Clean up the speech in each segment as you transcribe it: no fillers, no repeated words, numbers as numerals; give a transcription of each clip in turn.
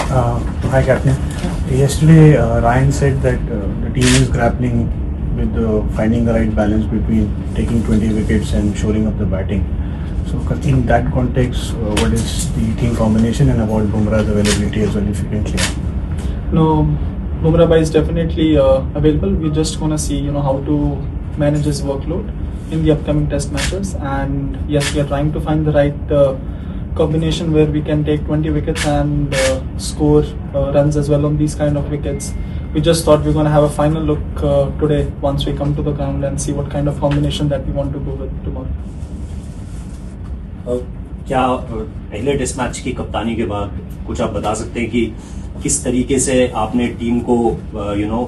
Hi, Captain. Yesterday, Ryan said that the team is grappling with finding the right balance between taking 20 wickets and shoring up the batting. So, in that context, what is the team combination and about Bumrah's availability as well, if you can clear? No, Bumrah bhai is definitely available. We're just gonna see, how to manage his workload in the upcoming test matches. And yes, we are trying to find the right combination where we can take 20 wickets and score runs as well on these kind of wickets. We just thought we're gonna have a final look today once we come to the ground and see what kind of combination that we want to go with tomorrow. क्या पहले test match की कप्तानी के बाद कुछ आप बता सकते हैं कि किस तरीके से आपने टीम को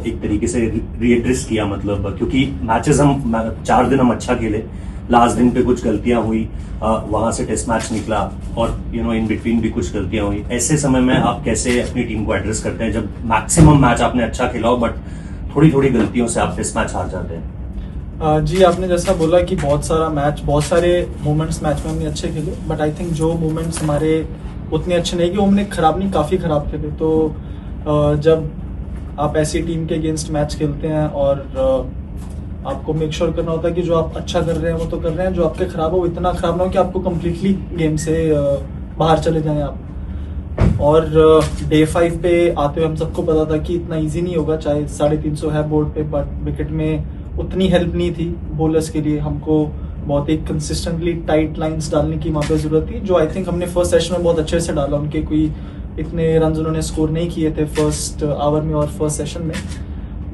एक तरीके से रीएड्रेस किया, मतलब क्योंकि मैचेस हम 4 दिन हम अच्छा खेले, लास्ट दिन पे कुछ गलतियां हुई, वहां से टेस्ट मैच निकला और इन बिटवीन भी कुछ गलतियां हुई। ऐसे समय में आप कैसे अपनी टीम को एड्रेस करते हैं जब मैक्सिमम मैच आपने अच्छा खेला हो बट थोड़ी थोड़ी गलतियों से आप टेस्ट मैच हार जाते हैं? जी, आपने जैसा बोला कि बहुत सारे मोमेंट्स मैच में हमने अच्छे खेले, बट आई थिंक जो मोमेंट्स हमारे उतने अच्छे नहीं कि वो हमने काफ़ी ख़राब खेले। तो जब आप ऐसी टीम के अगेंस्ट मैच खेलते हैं और आपको मेक श्योर करना होता है कि जो आप अच्छा कर रहे हैं वो तो कर रहे हैं, जो आपके ख़राब हो वो इतना ख़राब ना हो कि आपको कम्प्लीटली गेम से बाहर चले जाएं आप। और डे 5 पे आते हुए हम सबको पता था कि इतना ईजी नहीं होगा, चाहे 350 है बोर्ड पे, बट विकेट में उतनी हेल्प नहीं थी बॉलर्स के लिए। हमको बहुत ही कंसिस्टेंटली टाइट लाइंस डालने की वहाँ पे जरूरत थी, जो आई थिंक हमने फर्स्ट सेशन में बहुत अच्छे से डाला। उनके कोई इतने रन उन्होंने स्कोर नहीं किए थे फर्स्ट आवर में और फर्स्ट सेशन में,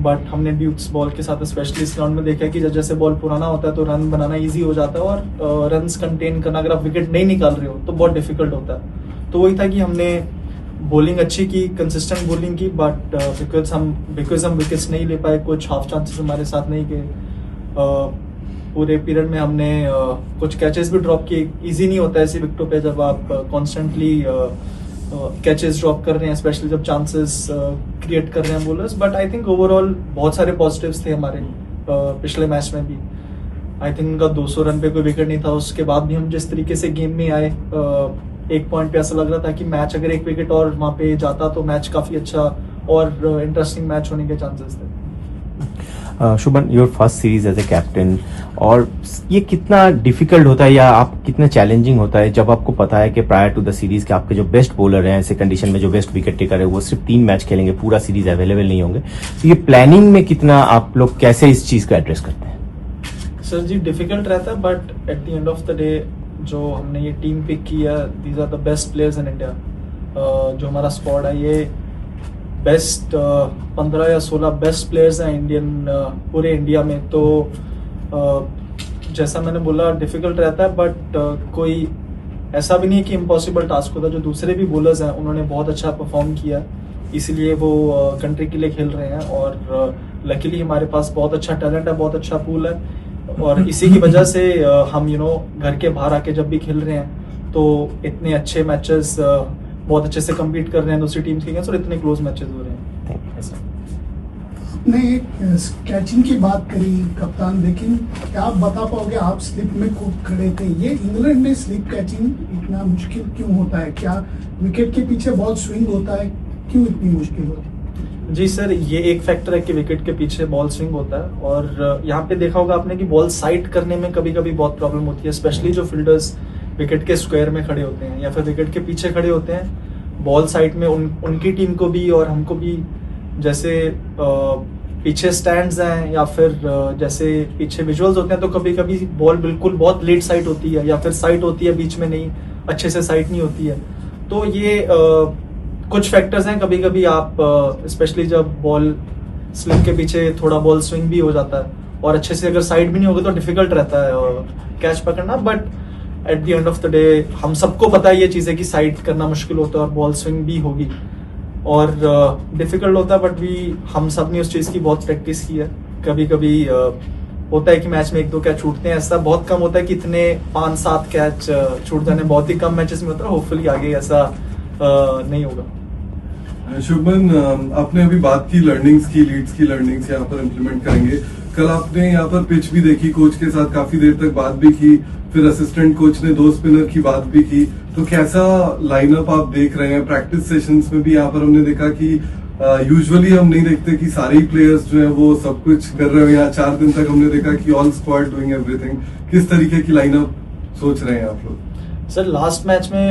बट हमने ड्यूक्स बॉल के साथ स्पेशली इस राउंड में देखा कि जैसे बॉल पुराना होता है तो रन बनाना ईजी हो जाता है और रन्स कंटेन करना अगर आप विकेट नहीं निकाल रहे हो तो बहुत डिफिकल्ट होता है। तो वही था कि हमने बॉलिंग अच्छी की, कंसिस्टेंट बॉलिंग की, बट बिकॉज हम विकेट्स नहीं ले पाए, कुछ हाफ चांसेस हमारे साथ नहीं गए। पूरे पीरियड में हमने कुछ कैचेस भी ड्रॉप किए। इजी नहीं होता है ऐसी विकेटों पे जब आप कॉन्स्टेंटली कैचेस ड्रॉप कर रहे हैं, स्पेशली जब चांसेस क्रिएट कर रहे हैं bowlers. But I think overall बहुत सारे पॉजिटिव्स थे हमारे पिछले मैच में भी। आई थिंक उनका 200 रन पे कोई विकेट नहीं था, उसके बाद भी हम जिस तरीके से गेम में आए, एक पॉइंट पे ऐसा लग रहा था कि मैच अगर एक विकेट और वहाँ पे जाता तो मैच काफी अच्छा और इंटरेस्टिंग मैच होने के चांसेस थे। Shubman, your first series as a captain, और ये कितना डिफिकल्ट होता है या आप कितना चैलेंजिंग होता है जब आपको पता है कि प्रायर टू द सीरीज के आपके जो बेस्ट बॉलर हैं ऐसे कंडीशन में, जो बेस्ट विकेट टेकर है, वो सिर्फ 3 मैच खेलेंगे, पूरा सीरीज अवेलेबल नहीं होंगे। तो ये प्लानिंग में कितना आप लोग कैसे इस चीज को एड्रेस करते हैं? सर जी, डिफिकल्ट रहता है, but at the end of the day जो हमने ये टीम पिक किया, these are the best players in India. जो हमारा स्क्वाड है ये बेस्ट 15 या 16 बेस्ट प्लेयर्स हैं इंडियन पूरे इंडिया में। तो जैसा मैंने बोला डिफिकल्ट रहता है, बट कोई ऐसा भी नहीं कि इम्पॉसिबल टास्क होता। जो दूसरे भी बॉलर्स हैं उन्होंने बहुत अच्छा परफॉर्म किया, इसलिए वो कंट्री के लिए खेल रहे हैं। और लकीली हमारे पास बहुत अच्छा टैलेंट है, बहुत अच्छा पूल है, और इसी की वजह से हम घर के बाहर आके जब भी खेल रहे हैं तो इतने अच्छे मैचेस बहुत अच्छे से compete कर रहे हैं दूसरी टीम्स के अगेंस्ट, और इतने क्लोज मैचेस हो रहे हैं। आपने कैचिंग की बात करी कप्तान, लेकिन क्या आप बता पाओगे, आप स्लिप में खूब खड़े थे, ये इंग्लैंड में स्लिप कैचिंग इतना मुश्किल क्यों होता है? क्या विकेट के पीछे बॉल स्विंग होता है, क्यों इतनी मुश्किल होती है? जी सर, ये एक फैक्टर है कि विकेट के पीछे बॉल स्विंग होता है, और यहाँ पे देखा होगा आपने कि बॉल साइड करने में कभी कभी बहुत प्रॉब्लम होती है, स्पेशली जो फील्डर्स विकेट के स्क्वायर में खड़े होते हैं या फिर विकेट के पीछे खड़े होते हैं। बॉल साइड में उनकी टीम को भी और हमको भी, जैसे पीछे स्टैंड्स हैं या फिर जैसे पीछे विजुअल्स होते हैं, तो कभी कभी बॉल बिल्कुल बहुत लेट साइड होती है या फिर साइड होती है बीच में, नहीं अच्छे से साइड नहीं होती है। तो ये कुछ फैक्टर्स हैं। कभी कभी आप स्पेशली जब बॉल स्लिप के पीछे थोड़ा बॉल स्विंग भी हो जाता है और अच्छे से अगर साइड भी नहीं होगी तो डिफिकल्ट रहता है कैच पकड़ना। But at the end of the day हम सबको पता है ये चीज़ है कि साइड करना मुश्किल होता है और बॉल स्विंग भी होगी और डिफिकल्ट होता है, बट भी हम सब ने उस चीज़ की बहुत प्रैक्टिस की है। कभी कभी होता है कि मैच में 1-2 कैच छूटते हैं, ऐसा बहुत कम होता है कि इतने 5-7 कैच छूट जाने, बहुत ही कम मैचेस में होता है। होपफुली आगे ऐसा नहीं होगा। शुभमन, आपने अभी बात की लर्निंग्स की, लीड्स की लर्निंग्स यहाँ पर इम्प्लीमेंट करेंगे। कल आपने यहाँ पर पिच भी देखी, कोच के साथ काफी देर तक बात भी की, फिर असिस्टेंट कोच ने 2 स्पिनर की बात भी की, तो कैसा लाइनअप आप देख रहे हैं? प्रैक्टिस सेशंस में भी यहाँ पर हमने देखा कि यूजुअली हम नहीं देखते कि सारे ही प्लेयर्स जो हैं वो सब कुछ कर रहे हो। यहाँ 4 दिन तक हमने देखा कि ऑल स्क्वाड डूइंग एवरीथिंग। किस तरीके की लाइनअप सोच रहे हैं आप लोग? सर लास्ट मैच में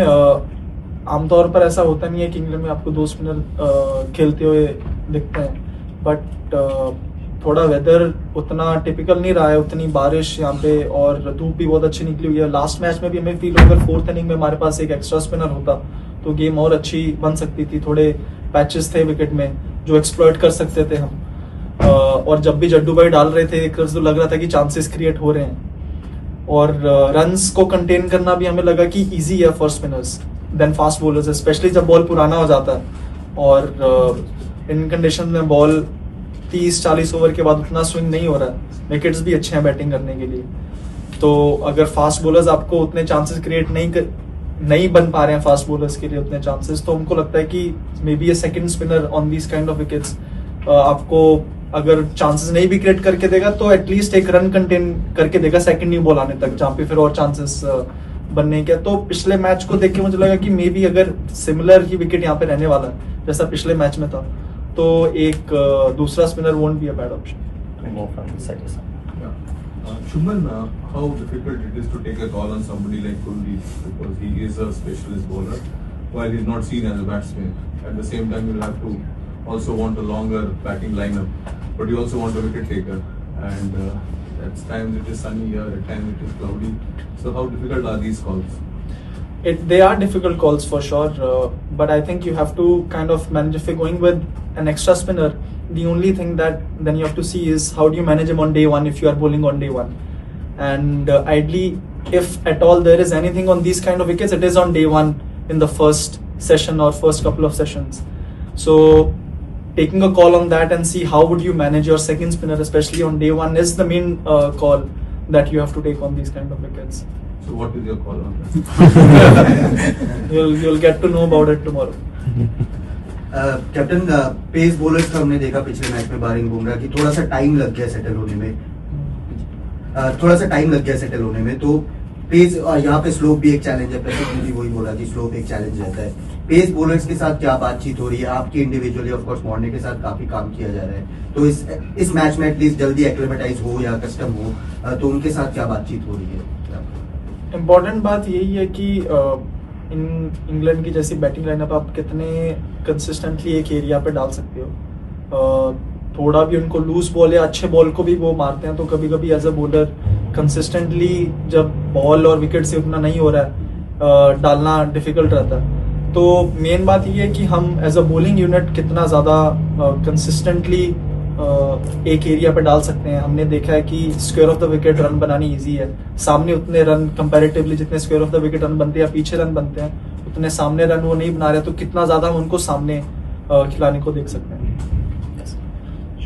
आमतौर पर ऐसा होता नहीं है कि इंग्लैंड में आपको 2 स्पिनर खेलते हुए दिखते हैं, बट थोड़ा वेदर उतना टिपिकल नहीं रहा है, उतनी बारिश यहाँ पे और धूप भी बहुत अच्छी निकली हुई है। लास्ट मैच में भी हमें फील अगर 4th इनिंग में हमारे पास एक एक्स्ट्रा स्पिनर होता तो गेम और अच्छी बन सकती थी। थोड़े पैचेस थे विकेट में जो एक्सप्लॉइट कर सकते थे हम, और जब भी जड्डू भाई डाल रहे थे एक तो लग रहा था कि चांसेस क्रिएट हो रहे हैं, और रन्स को कंटेन करना भी हमें लगा कि इजी है for spinners than fast bowlers, specially जब बॉल पुराना हो जाता है और इन कंडीशन में बॉल 30-40 ओवर के बाद उतना स्विंग नहीं हो रहा है, विकेट्स भी अच्छे हैं बैटिंग करने के लिए। तो अगर फास्ट बॉलर्स आपको उतने चांसेस क्रिएट नहीं बन पा रहे हैं फास्ट बॉलर्स के लिए उतने चांसेस, तो हमको लगता है कि may be A second spinner on these kind of wickets आपको अगर चांसेस नहीं भी क्रिएट करके देगा तो एटलीस्ट एक रन कंटेन करके देगा सेकंड न्यू बॉल आने तक, जहाँ पे फिर और चांसेस बनने के। तो पिछले मैच को देख के मुझे लगा कि मे बी अगर सिमिलर ही विकेट यहाँ पे रहने वाला है जैसा पिछले मैच में था, तो एक दूसरा spinner won't be a bad option. Shubman, how difficult it is to take a call on somebody like Kuldeep, because he is a specialist bowler while he's not seen as a batsman. At the same time, you'll have to also want a longer batting lineup, but you also want a wicket taker, and at times it is sunny here, at times it is cloudy. So how difficult are these calls? They are difficult calls for sure, but I think you have to kind of manage. If you're going with an extra spinner, the only thing that then you have to see is how do you manage him on day one if you are bowling on day one. And ideally, if at all there is anything on these kind of wickets, it is on day one in the first session or first couple of sessions. So taking a call on that and see how would you manage your second spinner, especially on day one, is the main call that you have to take on these kind of wickets. So what is your call on that? You'll get to know about it tomorrow. Captain, pace bowlers का हमने देखा पिछले match में बारिंग बुमराह की थोड़ा सा time लग गया सेटल होने में, तो पेस यहाँ पे स्लोप भी एक चैलेंज है। प्रसिद्ध भी वही बोला कि स्लोप एक चैलेंज रहता है। पेस बॉलर्स के साथ क्या बातचीत हो रही है आपकी? इंडिविजुअली ऑफ कोर्स मॉर्ने के साथ काफी काम किया जा रहा है, तो इस मैच में एटलीस्ट जल्दी एक्लेमेटाइज हो या कस्टम हो, तो उनके साथ क्या बातचीत हो रही है? इम्पोर्टेंट बात यही है कि इंग्लैंड की जैसी बैटिंग लाइनअप आप कितने कंसिस्टेंटली एक एरिया पे डाल सकते हो। थोड़ा भी उनको लूज बॉल या अच्छे बॉल को भी वो मारते हैं, तो कभी कभी एज अ बॉलर कंसिस्टेंटली जब बॉल और विकेट से उतना नहीं हो रहा है डालना डिफिकल्ट रहता है। तो मेन बात ये है कि हम एज अ बॉलिंग यूनिट कितना ज़्यादा कंसिस्टेंटली एक एरिया पे डाल सकते हैं। हमने देखा है कि square of the wicket run बनानी इजी है, सामने उतने रन कंपैरेटिवली जितने square of the wicket run बनते हैं या पीछे रन बनते हैं उतने सामने रन वो नहीं बना रहे, तो कितना ज्यादा हम उनको सामने खिलाने को देख सकते हैं।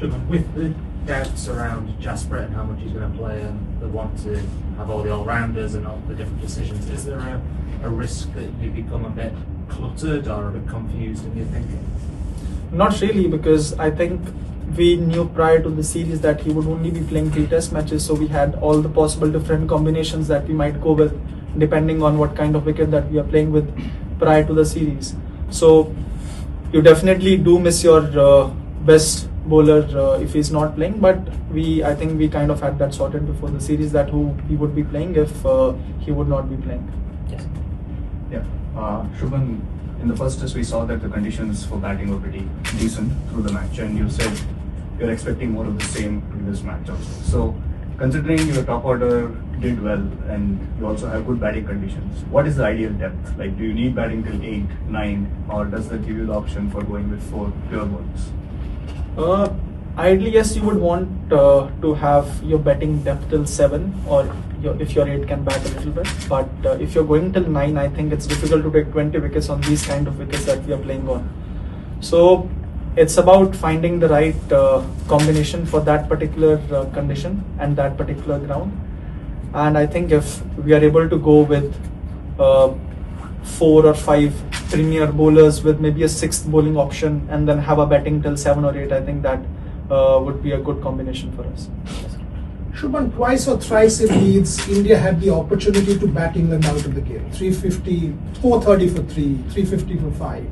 Shubman, with the doubts around Jasper and how much he's going to play and the want to have all the all-rounders and all the different decisions, is there a risk that you become a bit cluttered or a bit confused in your thinking? Not really, because I think we knew prior to the series that he would only be playing 3 test matches, so we had all the possible different combinations that we might go with depending on what kind of wicket that we are playing with prior to the series. So you definitely do miss your best bowler if he's not playing, but I think we kind of had that sorted before the series that who he would be playing if he would not be playing. Yes. Yeah, Shubman, in the first test we saw that the conditions for batting were pretty decent through the match, and you said you're expecting more of the same in this match also. So considering your top order did well and you also have good batting conditions, what is the ideal depth? Like, do you need batting till 8, 9, or does that give you the option for going with 4 pure balls? Ideally, yes, you would want to have your batting depth till 7, or if your 8 can bat a little bit. But if you're going till 9, I think it's difficult to take 20 wickets on these kind of wickets that we are playing on. So it's about finding the right combination for that particular condition and that particular ground. And I think if we are able to go with 4 or 5 premier bowlers with maybe a 6th bowling option and then have a batting till 7 or 8, I think that would be a good combination for us. Shubman, twice or thrice in Leeds, India had the opportunity to bat England out of the game. 350, 430 for 3, 350 for 5.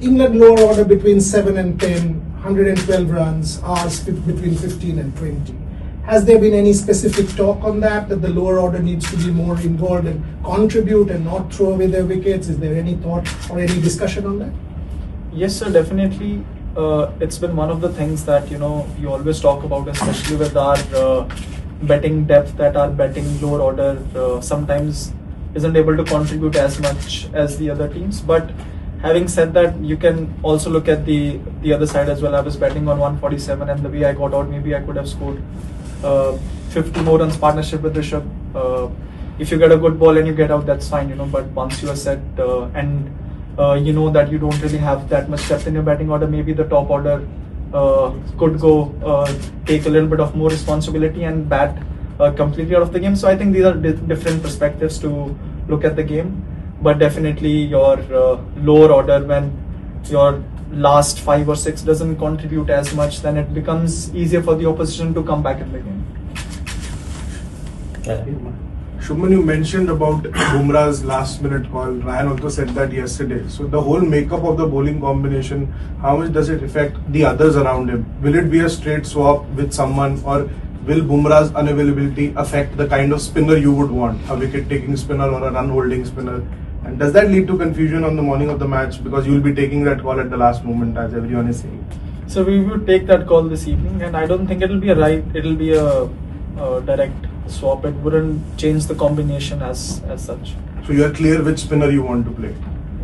England lower order between 7 and 10, 112 runs, ours between 15 and 20. Has there been any specific talk on that the lower order needs to be more involved and contribute and not throw away their wickets? Is there any thought or any discussion on that? Yes, sir, definitely. It's been one of the things that you always talk about, especially with our betting depth, that our betting lower order sometimes isn't able to contribute as much as the other teams. But having said that, you can also look at the other side as well. I was betting on 147, and the way I got out, maybe I could have scored 50 more runs partnership with Rishabh. If you get a good ball and you get out, that's fine, but once you are set and you know that you don't really have that much depth in your batting order, maybe the top order could go take a little bit of more responsibility and bat completely out of the game. So I think these are different perspectives to look at the game, but definitely your lower order, when your last 5 or 6 doesn't contribute as much, then it becomes easier for the opposition to come back in the game. Shubman, you mentioned about Bumrah's last minute call. Ryan also said that yesterday. So the whole makeup of the bowling combination, how much does it affect the others around him? Will it be a straight swap with someone, or will Bumrah's unavailability affect the kind of spinner you would want? A wicket taking spinner or a run holding spinner? And does that lead to confusion on the morning of the match, because you will be taking that call at the last moment, as everyone is saying? So we will take that call this evening, and I don't think it'll be a direct swap. It wouldn't change the combination as such. So you are clear which spinner you want to play?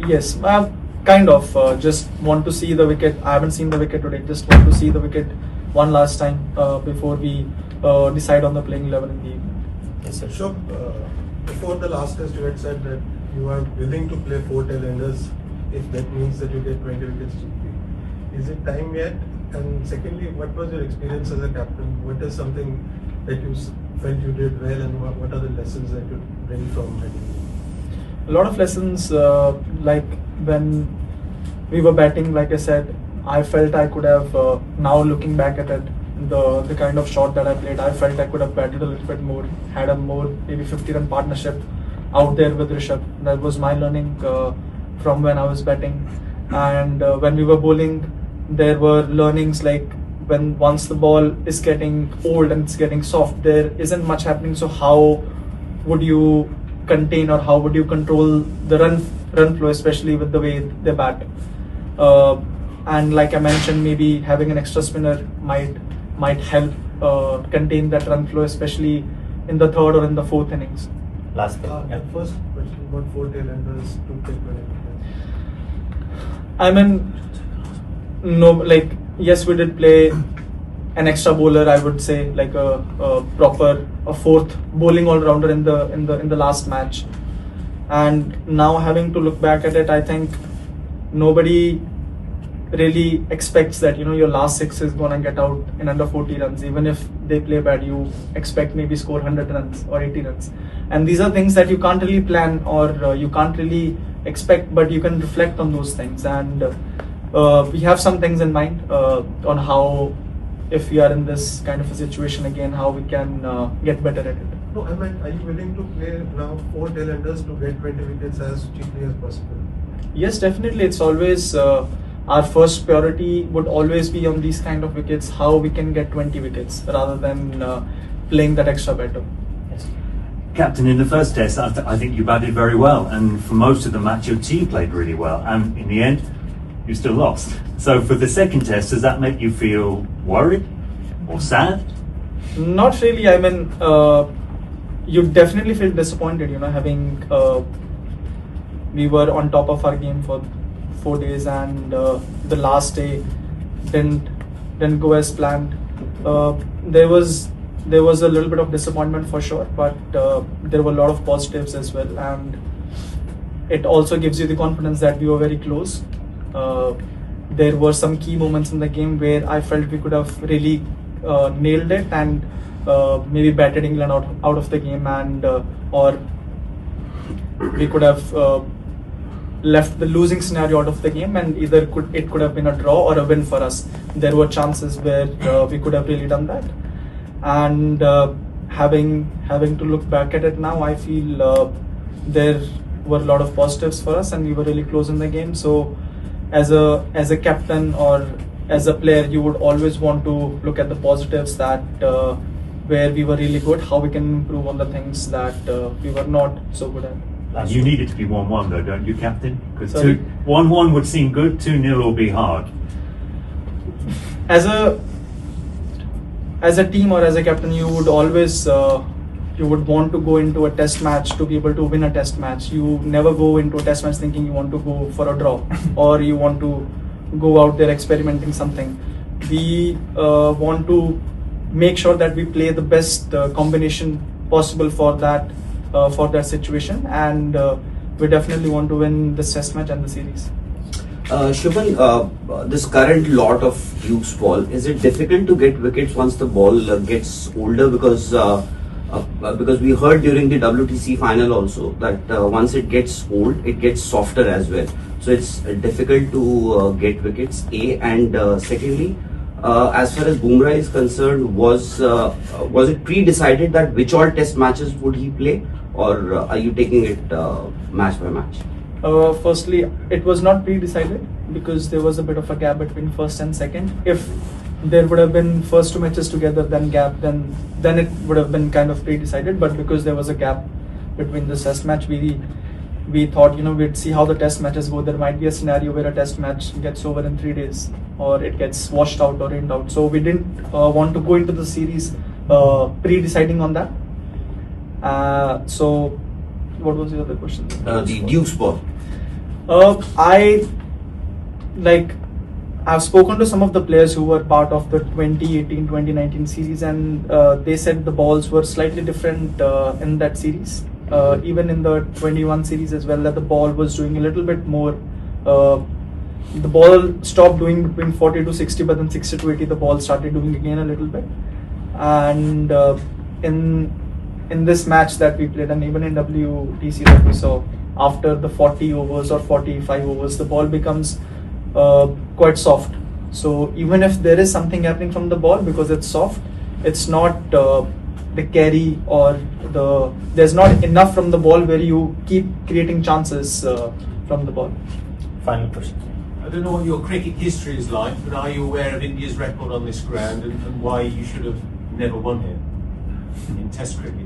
Yes, I kind of just want to see the wicket. I haven't seen the wicket today. Just want to see the wicket one last time before we decide on the playing 11 in the evening. Yes, sir. Shub, before the last test, you had said that you are willing to play 4 tail-enders if that means that you get 20 wickets cheaply. Is it time yet? And secondly, what was your experience as a captain? What is something that you felt you did well, and what are the lessons that you bring from it? A lot of lessons, like when we were batting, like I said, I felt I could have, now looking back at it, the kind of shot that I played, I felt I could have batted a little bit more, had a more maybe 50-run partnership out there with Rishabh. That was my learning from when I was batting. And when we were bowling, there were learnings like once the ball is getting old and it's getting soft, there isn't much happening. So how would you contain, or how would you control the run flow, especially with the way they bat? And like I mentioned, maybe having an extra spinner might help contain that run flow, especially in the 3rd or in the 4th innings. Last bit. The first question about 4 tail-enders to take 20 wickets. I mean, no, like yes, we did play an extra bowler. I would say like a 4th bowling all-rounder in the last match. And now having to look back at it, I think nobody really expects that your last 6 is gonna get out in under 40 runs. Even if they play bad, you expect maybe score 100 runs or 80 runs. And these are things that you can't really plan, or you can't really expect, but you can reflect on those things. And we have some things in mind on how, if we are in this kind of a situation again, how we can get better at it. No, I meant, are you willing to play now 4 tail-enders to get 20 wickets as cheaply as possible? Yes, definitely. It's always our first priority would always be on these kind of wickets, how we can get 20 wickets rather than playing that extra better. Captain, in the first test, I think you batted very well, and for most of the match your team played really well, and in the end you still lost. So for the second test, does that make you feel worried or sad? Not really. I mean, you definitely feel disappointed, having we were on top of our game for 4 days, and the last day didn't go as planned. There was a little bit of disappointment for sure, but there were a lot of positives as well, and it also gives you the confidence that we were very close. There were some key moments in the game where I felt we could have really nailed it and maybe batted England out of the game, and or we could have left the losing scenario out of the game, and either it could have been a draw or a win for us. There were chances where we could have really done that. and having to look back at it now, I feel there were a lot of positives for us, and we were really close in the game. So, as a captain or as a player, you would always want to look at the positives, that where we were really good, how we can improve on the things that we were not so good at. You need it to be 1-1 though, don't you, Captain? Because Sorry? 1-1 would seem good, 2-0 will be hard. As a team or as a captain, you would always you would want to go into a test match to be able to win a test match. You never go into a test match thinking you want to go for a draw or you want to go out there experimenting something. We want to make sure that we play the best combination possible for that situation, and we definitely want to win this test match and the series. Shubman, this current lot of Duke's ball, is it difficult to get wickets once the ball gets older? Because we heard during the WTC final also that once it gets old, it gets softer as well. So it's difficult to get wickets. And secondly, as far as Bumrah is concerned, was it pre-decided that which all test matches would he play, or are you taking it match by match? Firstly, it was not pre-decided because there was a bit of a gap between first and second. If there would have been first two matches together, then gap, then it would have been kind of pre-decided. But because there was a gap between the test match, we thought, we'd see how the test matches go. There might be a scenario where a test match gets over in 3 days, or it gets washed out or rained out. So we didn't want to go into the series pre-deciding on that. So what was the other question? The Duke's ball. I've spoken to some of the players who were part of the 2018-2019 series, and they said the balls were slightly different in that series. Even in the 21 series as well, that the ball was doing a little bit more. The ball stopped doing between 40 to 60, but then 60 to 80 the ball started doing again a little bit. And in this match that we played, and even in WTC that we saw, after the 40 overs or 45 overs, the ball becomes quite soft. So even if there is something happening from the ball, because it's soft, it's not the carry or there's not enough from the ball where you keep creating chances from the ball. Final question. I don't know what your cricket history is like, but are you aware of India's record on this ground and why you should have never won here in Test cricket?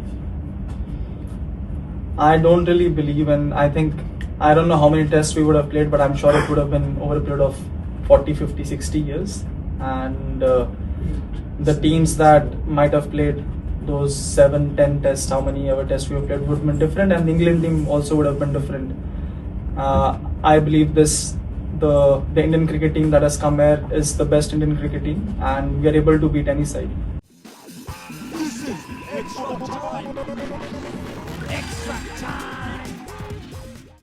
I don't really believe in, I don't know how many tests we would have played, but I'm sure it would have been over a period of 40, 50, 60 years. And the teams that might have played those 7, 10 tests, how many ever tests we have played, would have been different, and the England team also would have been different. I believe the Indian cricket team that has come here is the best Indian cricket team, and we are able to beat any side. Extra time! Extra time!